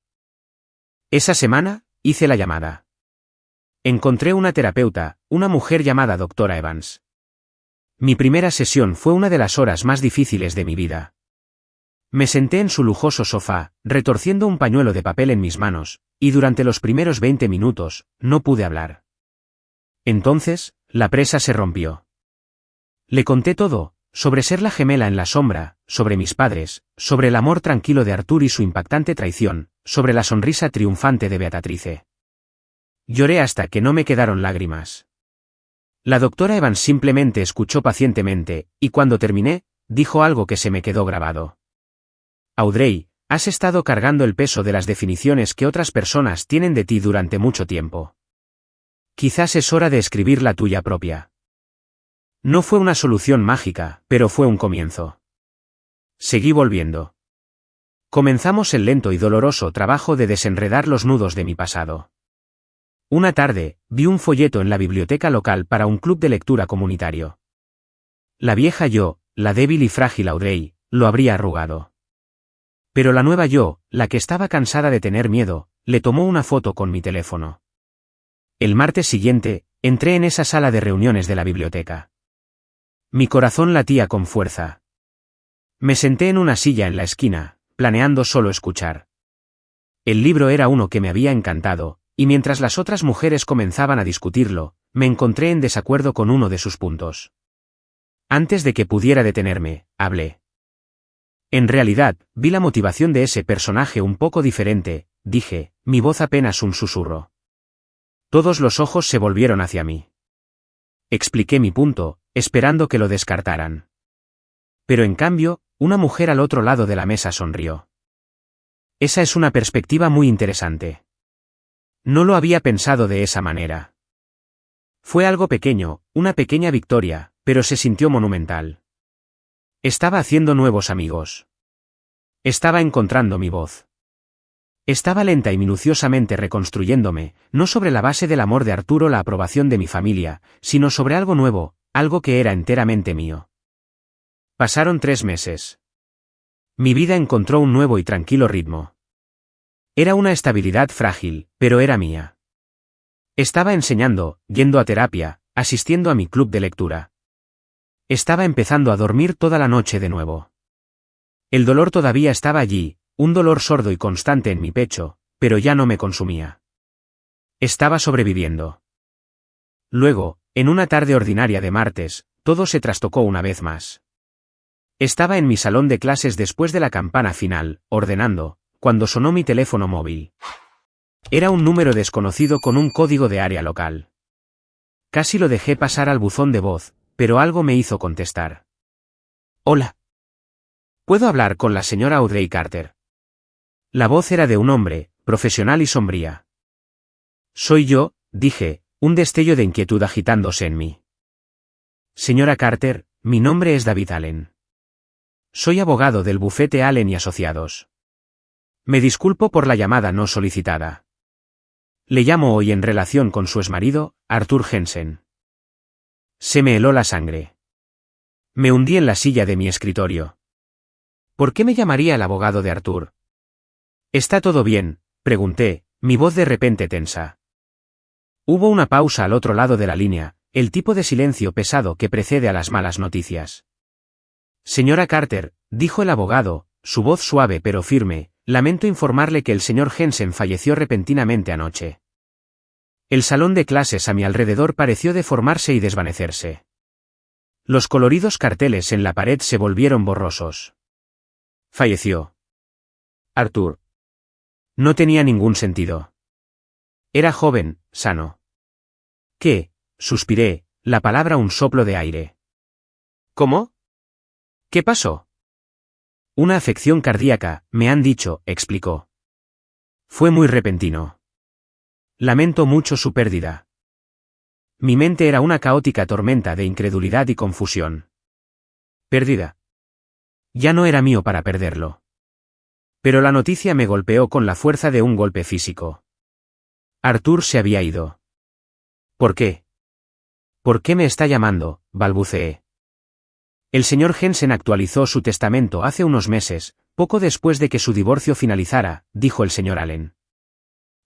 Speaker 1: Esa semana, hice la llamada. Encontré una terapeuta, una mujer llamada Dra. Evans. Mi primera sesión fue una de las horas más difíciles de mi vida. Me senté en su lujoso sofá, retorciendo un pañuelo de papel en mis manos, y durante los primeros 20 minutos, no pude hablar. Entonces, la presa se rompió. Le conté todo, sobre ser la gemela en la sombra, sobre mis padres, sobre el amor tranquilo de Arthur y su impactante traición, sobre la sonrisa triunfante de Beatrice. Lloré hasta que no me quedaron lágrimas. La doctora Evans simplemente escuchó pacientemente, y cuando terminé, dijo algo que se me quedó grabado. Audrey, has estado cargando el peso de las definiciones que otras personas tienen de ti durante mucho tiempo. Quizás es hora de escribir la tuya propia. No fue una solución mágica, pero fue un comienzo. Seguí volviendo. Comenzamos el lento y doloroso trabajo de desenredar los nudos de mi pasado. Una tarde, vi un folleto en la biblioteca local para un club de lectura comunitario. La vieja yo, la débil y frágil Audrey, lo habría arrugado. Pero la nueva yo, la que estaba cansada de tener miedo, le tomó una foto con mi teléfono. El martes siguiente, entré en esa sala de reuniones de la biblioteca. Mi corazón latía con fuerza. Me senté en una silla en la esquina, planeando solo escuchar. El libro era uno que me había encantado, y mientras las otras mujeres comenzaban a discutirlo, me encontré en desacuerdo con uno de sus puntos. Antes de que pudiera detenerme, hablé. En realidad, vi la motivación de ese personaje un poco diferente, dije, mi voz apenas un susurro. Todos los ojos se volvieron hacia mí. Expliqué mi punto, esperando que lo descartaran. Pero en cambio, una mujer al otro lado de la mesa sonrió. Esa es una perspectiva muy interesante. No lo había pensado de esa manera. Fue algo pequeño, una pequeña victoria, pero se sintió monumental. Estaba haciendo nuevos amigos. Estaba encontrando mi voz. Estaba lenta y minuciosamente reconstruyéndome, no sobre la base del amor de Arturo o la aprobación de mi familia, sino sobre algo nuevo, algo que era enteramente mío. Pasaron 3 meses. Mi vida encontró un nuevo y tranquilo ritmo. Era una estabilidad frágil, pero era mía. Estaba enseñando, yendo a terapia, asistiendo a mi club de lectura. Estaba empezando a dormir toda la noche de nuevo. El dolor todavía estaba allí, un dolor sordo y constante en mi pecho, pero ya no me consumía. Estaba sobreviviendo. Luego, En una tarde ordinaria de martes, todo se trastocó una vez más. Estaba en mi salón de clases después de la campana final, ordenando, cuando sonó mi teléfono móvil. Era un número desconocido con un código de área local. Casi lo dejé pasar al buzón de voz, pero algo me hizo contestar. Hola. ¿Puedo hablar con la señora Audrey Carter? La voz era de un hombre, profesional y sombría. Soy yo, dije, un destello de inquietud agitándose en mí. Señora Carter, mi nombre es David Allen. Soy abogado del bufete Allen y Asociados. Me disculpo por la llamada no solicitada. Le llamo hoy en relación con su exmarido, Arthur Jensen. Se me heló la sangre. Me hundí en la silla de mi escritorio. ¿Por qué me llamaría el abogado de Arthur? ¿Está todo bien?, pregunté, mi voz de repente tensa. Hubo una pausa al otro lado de la línea, el tipo de silencio pesado que precede a las malas noticias. Señora Carter, dijo el abogado, su voz suave pero firme, lamento informarle que el señor Jensen falleció repentinamente anoche. El salón de clases a mi alrededor pareció deformarse y desvanecerse. Los coloridos carteles en la pared se volvieron borrosos. Falleció. Arthur. No tenía ningún sentido. Era joven, sano. ¿Qué? Suspiré, la palabra un soplo de aire. ¿Cómo? ¿Qué pasó? Una afección cardíaca, me han dicho, explicó. Fue muy repentino. Lamento mucho su pérdida. Mi mente era una caótica tormenta de incredulidad y confusión. Pérdida. Ya no era mío para perderlo. Pero la noticia me golpeó con la fuerza de un golpe físico. Arthur se había ido. ¿Por qué? ¿Por qué me está llamando?, balbuceé. El señor Jensen actualizó su testamento hace unos meses, poco después de que su divorcio finalizara, dijo el señor Allen.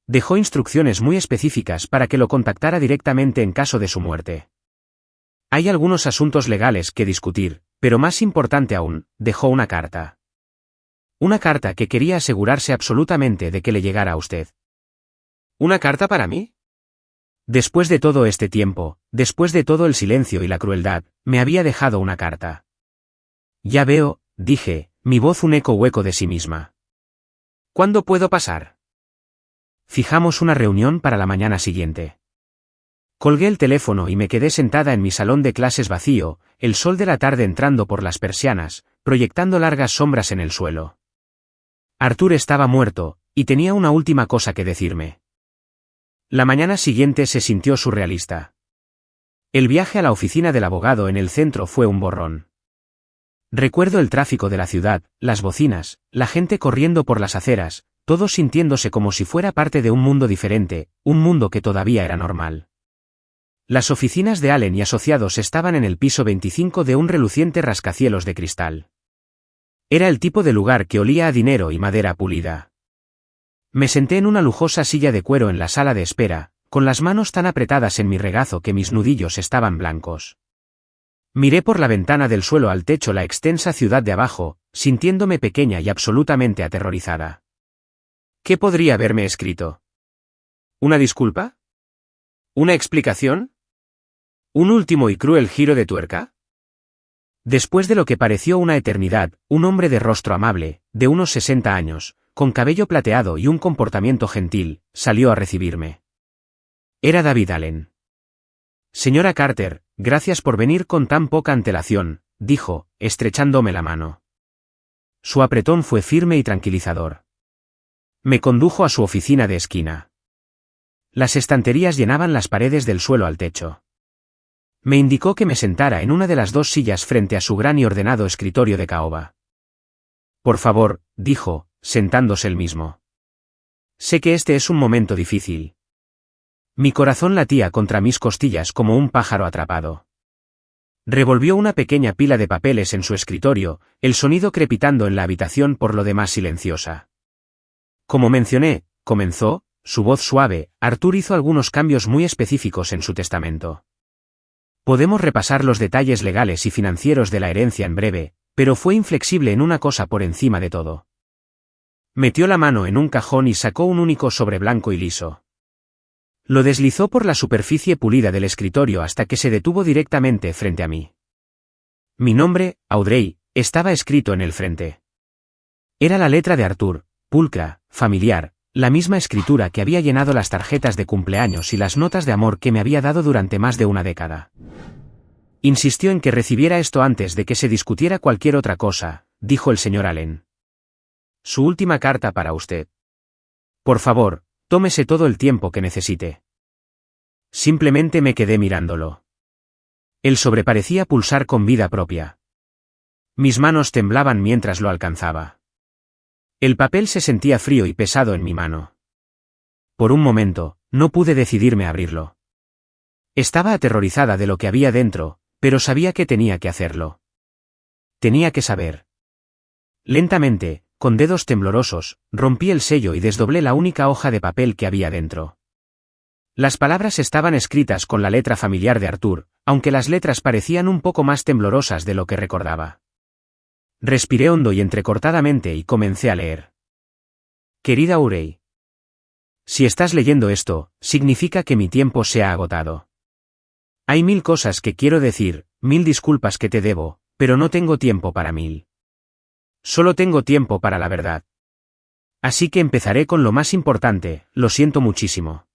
Speaker 1: Dejó instrucciones muy específicas para que lo contactara directamente en caso de su muerte. Hay algunos asuntos legales que discutir, pero más importante aún, dejó una carta. Una carta que quería asegurarse absolutamente de que le llegara a usted. ¿Una carta para mí? Después de todo este tiempo, después de todo el silencio y la crueldad, me había dejado una carta. Ya veo, dije, mi voz un eco hueco de sí misma. ¿Cuándo puedo pasar? Fijamos una reunión para la mañana siguiente. Colgué el teléfono y me quedé sentada en mi salón de clases vacío, el sol de la tarde entrando por las persianas, proyectando largas sombras en el suelo. Arthur estaba muerto, y tenía una última cosa que decirme. La mañana siguiente se sintió surrealista. El viaje a la oficina del abogado en el centro fue un borrón. Recuerdo el tráfico de la ciudad, las bocinas, la gente corriendo por las aceras, todos sintiéndose como si fuera parte de un mundo diferente, un mundo que todavía era normal. Las oficinas de Allen y Asociados estaban en el piso 25 de un reluciente rascacielos de cristal. Era el tipo de lugar que olía a dinero y madera pulida. Me senté en una lujosa silla de cuero en la sala de espera, con las manos tan apretadas en mi regazo que mis nudillos estaban blancos. Miré por la ventana del suelo al techo la extensa ciudad de abajo, sintiéndome pequeña y absolutamente aterrorizada. ¿Qué podría haberme escrito? ¿Una disculpa? ¿Una explicación? ¿Un último y cruel giro de tuerca? Después de lo que pareció una eternidad, un hombre de rostro amable, de unos 60 años, con cabello plateado y un comportamiento gentil, salió a recibirme. Era David Allen. Señora Carter, gracias por venir con tan poca antelación, dijo, estrechándome la mano. Su apretón fue firme y tranquilizador. Me condujo a su oficina de esquina. Las estanterías llenaban las paredes del suelo al techo. Me indicó que me sentara en una de las dos sillas frente a su gran y ordenado escritorio de caoba. Por favor, dijo, sentándose él mismo. Sé que este es un momento difícil. Mi corazón latía contra mis costillas como un pájaro atrapado. Revolvió una pequeña pila de papeles en su escritorio, el sonido crepitando en la habitación por lo demás silenciosa. Como mencioné, comenzó, su voz suave, Arthur hizo algunos cambios muy específicos en su testamento. Podemos repasar los detalles legales y financieros de la herencia en breve, pero fue inflexible en una cosa por encima de todo. Metió la mano en un cajón y sacó un único sobre blanco y liso. Lo deslizó por la superficie pulida del escritorio hasta que se detuvo directamente frente a mí. Mi nombre, Audrey, estaba escrito en el frente. Era la letra de Arthur, pulcra, familiar, la misma escritura que había llenado las tarjetas de cumpleaños y las notas de amor que me había dado durante más de una década. Insistió en que recibiera esto antes de que se discutiera cualquier otra cosa, dijo el señor Allen. Su última carta para usted. Por favor, tómese todo el tiempo que necesite. Simplemente me quedé mirándolo. El sobre parecía pulsar con vida propia. Mis manos temblaban mientras lo alcanzaba. El papel se sentía frío y pesado en mi mano. Por un momento, no pude decidirme a abrirlo. Estaba aterrorizada de lo que había dentro, pero sabía que tenía que hacerlo. Tenía que saber. Lentamente, con dedos temblorosos, rompí el sello y desdoblé la única hoja de papel que había dentro. Las palabras estaban escritas con la letra familiar de Arthur, aunque las letras parecían un poco más temblorosas de lo que recordaba. Respiré hondo y entrecortadamente y comencé a leer. Querida Audrey. Si estás leyendo esto, significa que mi tiempo se ha agotado. Hay 1000 cosas que quiero decir, 1000 disculpas que te debo, pero no tengo tiempo para 1000. Solo tengo tiempo para la verdad. Así que empezaré con lo más importante, lo siento muchísimo.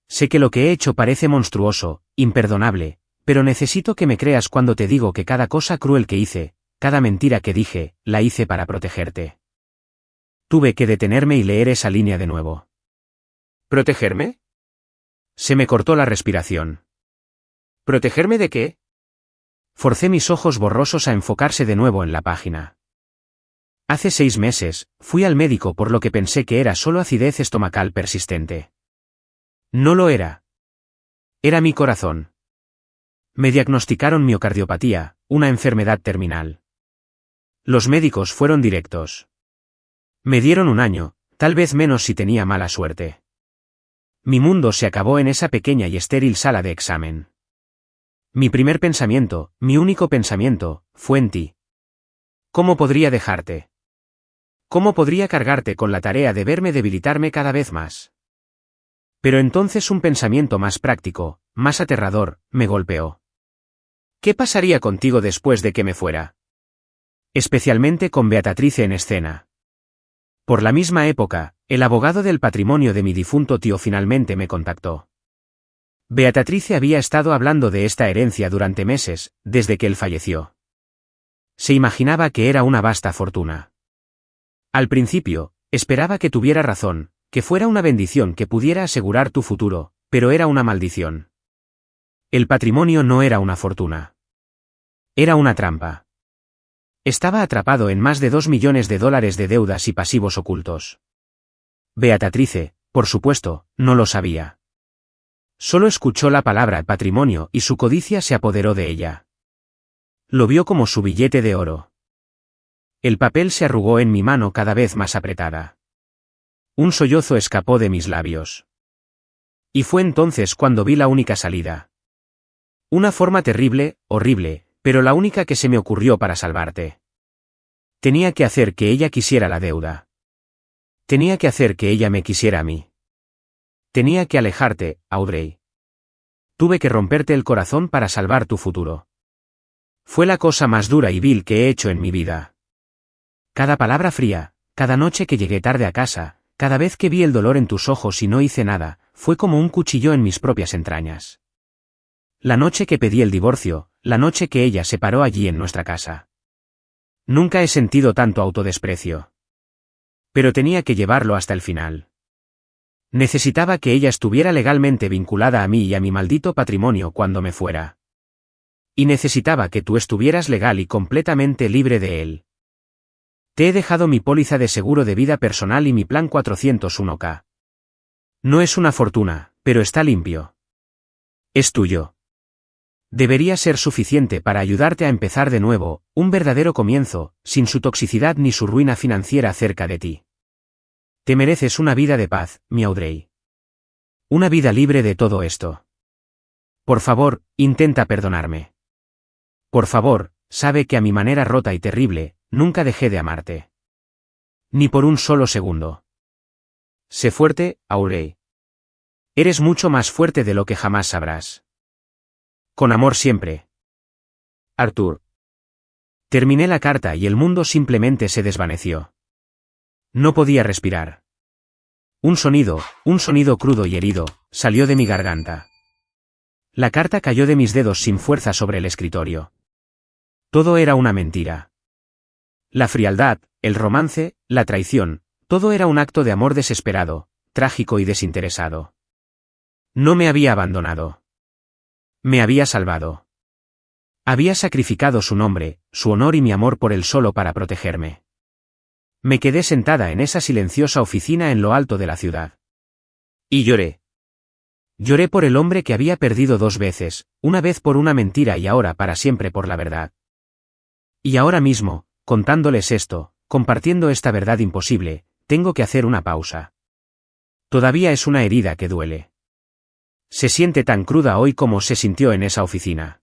Speaker 1: Sé que lo que he hecho parece monstruoso, imperdonable, pero necesito que me creas cuando te digo que cada cosa cruel que hice, cada mentira que dije, la hice para protegerte. Tuve que detenerme y leer esa línea de nuevo. ¿Protegerme? Se me cortó la respiración. ¿Protegerme de qué? Forcé mis ojos borrosos a enfocarse de nuevo en la página. Hace 6 meses, fui al médico por lo que pensé que era solo acidez estomacal persistente. No lo era. Era mi corazón. Me diagnosticaron miocardiopatía, una enfermedad terminal. Los médicos fueron directos. Me dieron 1 año, tal vez menos si tenía mala suerte. Mi mundo se acabó en esa pequeña y estéril sala de examen. Mi primer pensamiento, mi único pensamiento, fue en ti. ¿Cómo podría dejarte? ¿Cómo podría cargarte con la tarea de verme debilitarme cada vez más? Pero entonces un pensamiento más práctico, más aterrador, me golpeó. ¿Qué pasaría contigo después de que me fuera? Especialmente con Beatrice en escena. Por la misma época, el abogado del patrimonio de mi difunto tío finalmente me contactó. Beatrice había estado hablando de esta herencia durante meses, desde que él falleció. Se imaginaba que era una vasta fortuna. Al principio, esperaba que tuviera razón, que fuera una bendición que pudiera asegurar tu futuro, pero era una maldición. El patrimonio no era una fortuna. Era una trampa. Estaba atrapado en más de $2 millones de deudas y pasivos ocultos. Beatrice, por supuesto, no lo sabía. Solo escuchó la palabra patrimonio y su codicia se apoderó de ella. Lo vio como su billete de oro. El papel se arrugó en mi mano cada vez más apretada. Un sollozo escapó de mis labios. Y fue entonces cuando vi la única salida. Una forma terrible, horrible, pero la única que se me ocurrió para salvarte. Tenía que hacer que ella quisiera la deuda. Tenía que hacer que ella me quisiera a mí. Tenía que alejarte, Audrey. Tuve que romperte el corazón para salvar tu futuro. Fue la cosa más dura y vil que he hecho en mi vida. Cada palabra fría, cada noche que llegué tarde a casa, cada vez que vi el dolor en tus ojos y no hice nada, fue como un cuchillo en mis propias entrañas. La noche que pedí el divorcio, la noche que ella se paró allí en nuestra casa. Nunca he sentido tanto autodesprecio. Pero tenía que llevarlo hasta el final. Necesitaba que ella estuviera legalmente vinculada a mí y a mi maldito patrimonio cuando me fuera. Y necesitaba que tú estuvieras legal y completamente libre de él. Te he dejado mi póliza de seguro de vida personal y mi plan 401k. No es una fortuna, pero está limpio. Es tuyo. Debería ser suficiente para ayudarte a empezar de nuevo, un verdadero comienzo, sin su toxicidad ni su ruina financiera cerca de ti. Te mereces una vida de paz, mi Audrey. Una vida libre de todo esto. Por favor, intenta perdonarme. Por favor, sabe que a mi manera rota y terrible, nunca dejé de amarte. Ni por un solo segundo. Sé fuerte, Audrey. Eres mucho más fuerte de lo que jamás sabrás. Con amor siempre. Arthur. Terminé la carta y el mundo simplemente se desvaneció. No podía respirar. Un sonido crudo y herido, salió de mi garganta. La carta cayó de mis dedos sin fuerza sobre el escritorio. Todo era una mentira. La frialdad, el romance, la traición, todo era un acto de amor desesperado, trágico y desinteresado. No me había abandonado. Me había salvado. Había sacrificado su nombre, su honor y mi amor por él solo para protegerme. Me quedé sentada en esa silenciosa oficina en lo alto de la ciudad. Y lloré. Lloré por el hombre que había perdido 2 veces, una vez por una mentira y ahora para siempre por la verdad. Y ahora mismo, contándoles esto, compartiendo esta verdad imposible, tengo que hacer una pausa. Todavía es una herida que duele. Se siente tan cruda hoy como se sintió en esa oficina.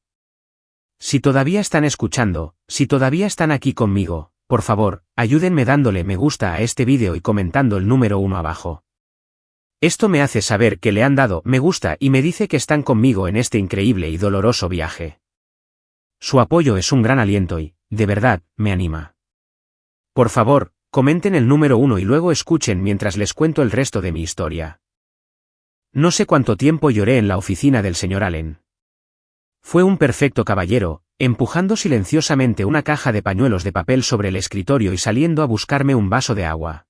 Speaker 1: Si todavía están escuchando, si todavía están aquí conmigo, por favor, ayúdenme dándole me gusta a este vídeo y comentando el número 1 abajo. Esto me hace saber que le han dado me gusta y me dice que están conmigo en este increíble y doloroso viaje. Su apoyo es un gran aliento y, de verdad, me anima. Por favor, comenten el número 1 y luego escuchen mientras les cuento el resto de mi historia. No sé cuánto tiempo lloré en la oficina del señor Allen. Fue un perfecto caballero, empujando silenciosamente una caja de pañuelos de papel sobre el escritorio y saliendo a buscarme un vaso de agua.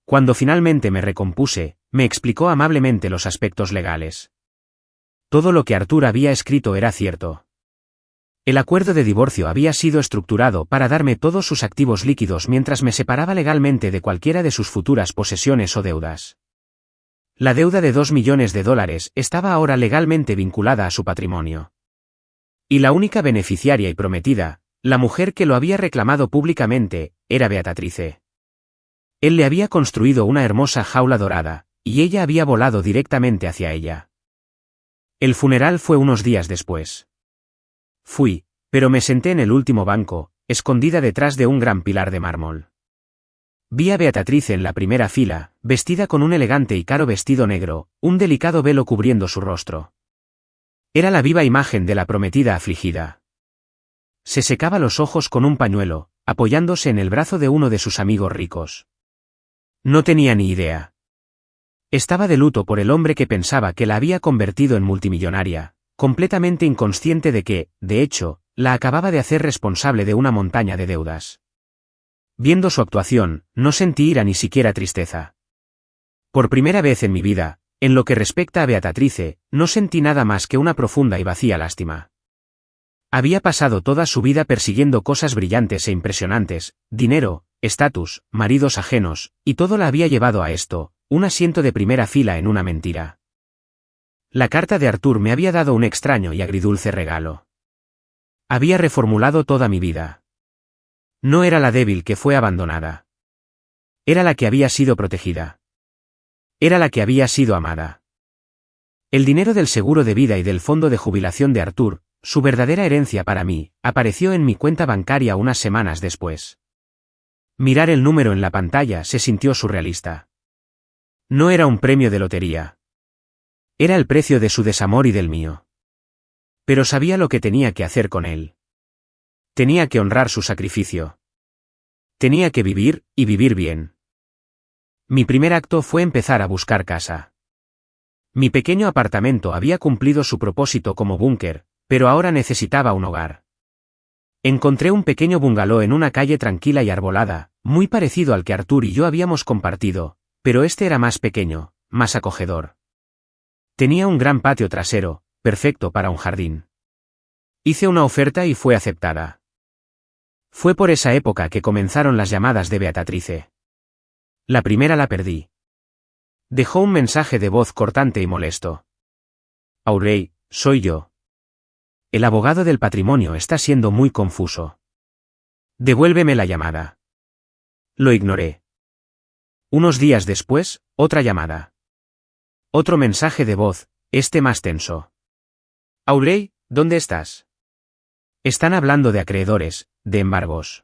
Speaker 1: Cuando finalmente me recompuse, me explicó amablemente los aspectos legales. Todo lo que Arthur había escrito era cierto. El acuerdo de divorcio había sido estructurado para darme todos sus activos líquidos mientras me separaba legalmente de cualquiera de sus futuras posesiones o deudas. La deuda de $2 millones estaba ahora legalmente vinculada a su patrimonio. Y la única beneficiaria y prometida, la mujer que lo había reclamado públicamente, era Beatrice. Él le había construido una hermosa jaula dorada, y ella había volado directamente hacia ella. El funeral fue unos días después. Fui, pero me senté en el último banco, escondida detrás de un gran pilar de mármol. Vi a Beatrice en la primera fila, vestida con un elegante y caro vestido negro, un delicado velo cubriendo su rostro. Era la viva imagen de la prometida afligida. Se secaba los ojos con un pañuelo, apoyándose en el brazo de uno de sus amigos ricos. No tenía ni idea. Estaba de luto por el hombre que pensaba que la había convertido en multimillonaria, completamente inconsciente de que, de hecho, la acababa de hacer responsable de una montaña de deudas. Viendo su actuación, no sentí ira ni siquiera tristeza. Por primera vez en mi vida, en lo que respecta a Beatrice, no sentí nada más que una profunda y vacía lástima. Había pasado toda su vida persiguiendo cosas brillantes e impresionantes, dinero, estatus, maridos ajenos, y todo la había llevado a esto, un asiento de primera fila en una mentira. La carta de Arthur me había dado un extraño y agridulce regalo. Había reformulado toda mi vida. No era la débil que fue abandonada. Era la que había sido protegida. Era la que había sido amada. El dinero del seguro de vida y del fondo de jubilación de Arthur, su verdadera herencia para mí, apareció en mi cuenta bancaria unas semanas después. Mirar el número en la pantalla se sintió surrealista. No era un premio de lotería. Era el precio de su desamor y del mío. Pero sabía lo que tenía que hacer con él. Tenía que honrar su sacrificio. Tenía que vivir, y vivir bien. Mi primer acto fue empezar a buscar casa. Mi pequeño apartamento había cumplido su propósito como búnker, pero ahora necesitaba un hogar. Encontré un pequeño bungalow en una calle tranquila y arbolada, muy parecido al que Arthur y yo habíamos compartido, pero este era más pequeño, más acogedor. Tenía un gran patio trasero, perfecto para un jardín. Hice una oferta y fue aceptada. Fue por esa época que comenzaron las llamadas de Beatrice. La primera la perdí. Dejó un mensaje de voz cortante y molesto. Aurey, soy yo. El abogado del patrimonio está siendo muy confuso. Devuélveme la llamada. Lo ignoré. Unos días después, otra llamada. Otro mensaje de voz, este más tenso. Aurey, ¿dónde estás? Están hablando de acreedores, de embargos.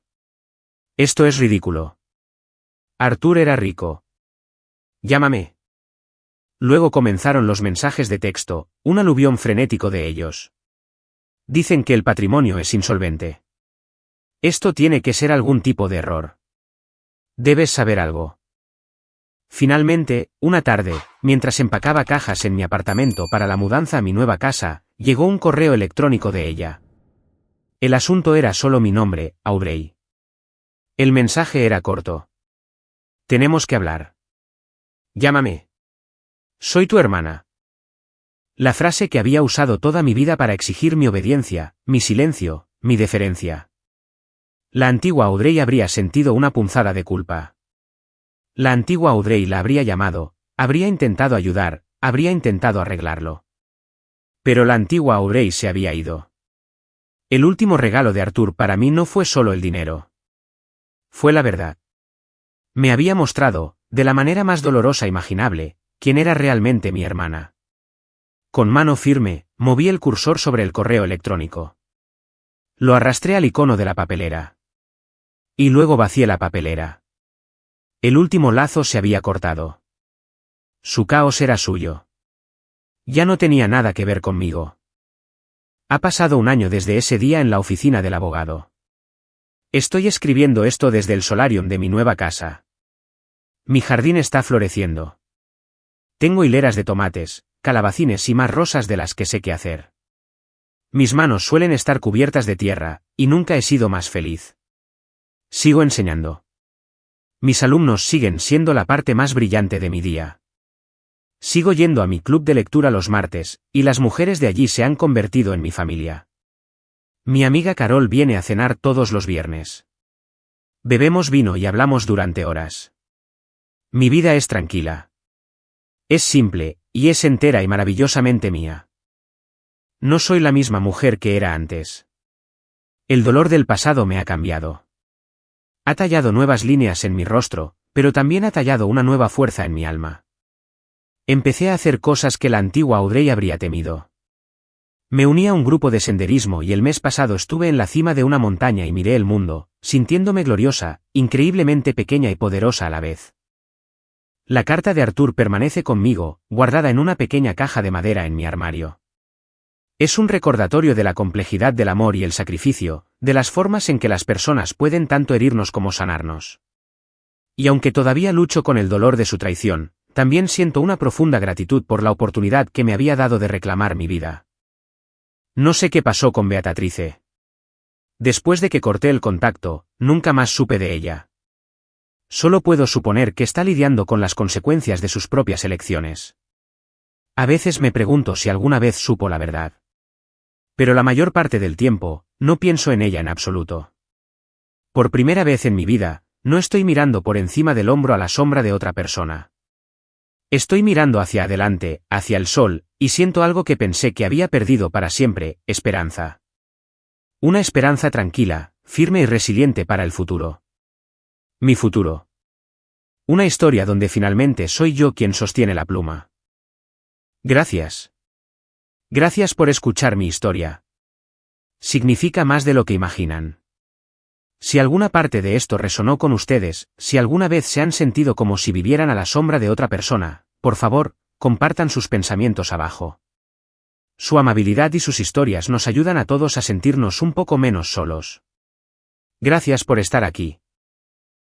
Speaker 1: Esto es ridículo. Arthur era rico. Llámame. Luego comenzaron los mensajes de texto, un aluvión frenético de ellos. Dicen que el patrimonio es insolvente. Esto tiene que ser algún tipo de error. Debes saber algo. Finalmente, una tarde, mientras empacaba cajas en mi apartamento para la mudanza a mi nueva casa, llegó un correo electrónico de ella. El asunto era solo mi nombre, Aubrey. El mensaje era corto. Tenemos que hablar. Llámame. Soy tu hermana. La frase que había usado toda mi vida para exigir mi obediencia, mi silencio, mi deferencia. La antigua Audrey habría sentido una punzada de culpa. La antigua Audrey la habría llamado, habría intentado ayudar, habría intentado arreglarlo. Pero la antigua Audrey se había ido. El último regalo de Arthur para mí no fue solo el dinero. Fue la verdad. Me había mostrado, de la manera más dolorosa imaginable, quién era realmente mi hermana. Con mano firme, moví el cursor sobre el correo electrónico. Lo arrastré al icono de la papelera. Y luego vacié la papelera. El último lazo se había cortado. Su caos era suyo. Ya no tenía nada que ver conmigo. Ha pasado un año desde ese día en la oficina del abogado. Estoy escribiendo esto desde el solarium de mi nueva casa. Mi jardín está floreciendo. Tengo hileras de tomates, calabacines y más rosas de las que sé qué hacer. Mis manos suelen estar cubiertas de tierra, y nunca he sido más feliz. Sigo enseñando. Mis alumnos siguen siendo la parte más brillante de mi día. Sigo yendo a mi club de lectura los martes, y las mujeres de allí se han convertido en mi familia. Mi amiga Carol viene a cenar todos los viernes. Bebemos vino y hablamos durante horas. Mi vida es tranquila. Es simple, y es entera y maravillosamente mía. No soy la misma mujer que era antes. El dolor del pasado me ha cambiado. Ha tallado nuevas líneas en mi rostro, pero también ha tallado una nueva fuerza en mi alma. Empecé a hacer cosas que la antigua Audrey habría temido. Me uní a un grupo de senderismo y el mes pasado estuve en la cima de una montaña y miré el mundo, sintiéndome gloriosa, increíblemente pequeña y poderosa a la vez. La carta de Arthur permanece conmigo, guardada en una pequeña caja de madera en mi armario. Es un recordatorio de la complejidad del amor y el sacrificio, de las formas en que las personas pueden tanto herirnos como sanarnos. Y aunque todavía lucho con el dolor de su traición, también siento una profunda gratitud por la oportunidad que me había dado de reclamar mi vida. No sé qué pasó con Beatrice. Después de que corté el contacto, nunca más supe de ella. Solo puedo suponer que está lidiando con las consecuencias de sus propias elecciones. A veces me pregunto si alguna vez supo la verdad. Pero la mayor parte del tiempo, no pienso en ella en absoluto. Por primera vez en mi vida, no estoy mirando por encima del hombro a la sombra de otra persona. Estoy mirando hacia adelante, hacia el sol, y siento algo que pensé que había perdido para siempre, esperanza. Una esperanza tranquila, firme y resiliente para el futuro. Mi futuro. Una historia donde finalmente soy yo quien sostiene la pluma. Gracias. Gracias por escuchar mi historia. Significa más de lo que imaginan. Si alguna parte de esto resonó con ustedes, si alguna vez se han sentido como si vivieran a la sombra de otra persona, por favor, compartan sus pensamientos abajo. Su amabilidad y sus historias nos ayudan a todos a sentirnos un poco menos solos. Gracias por estar aquí.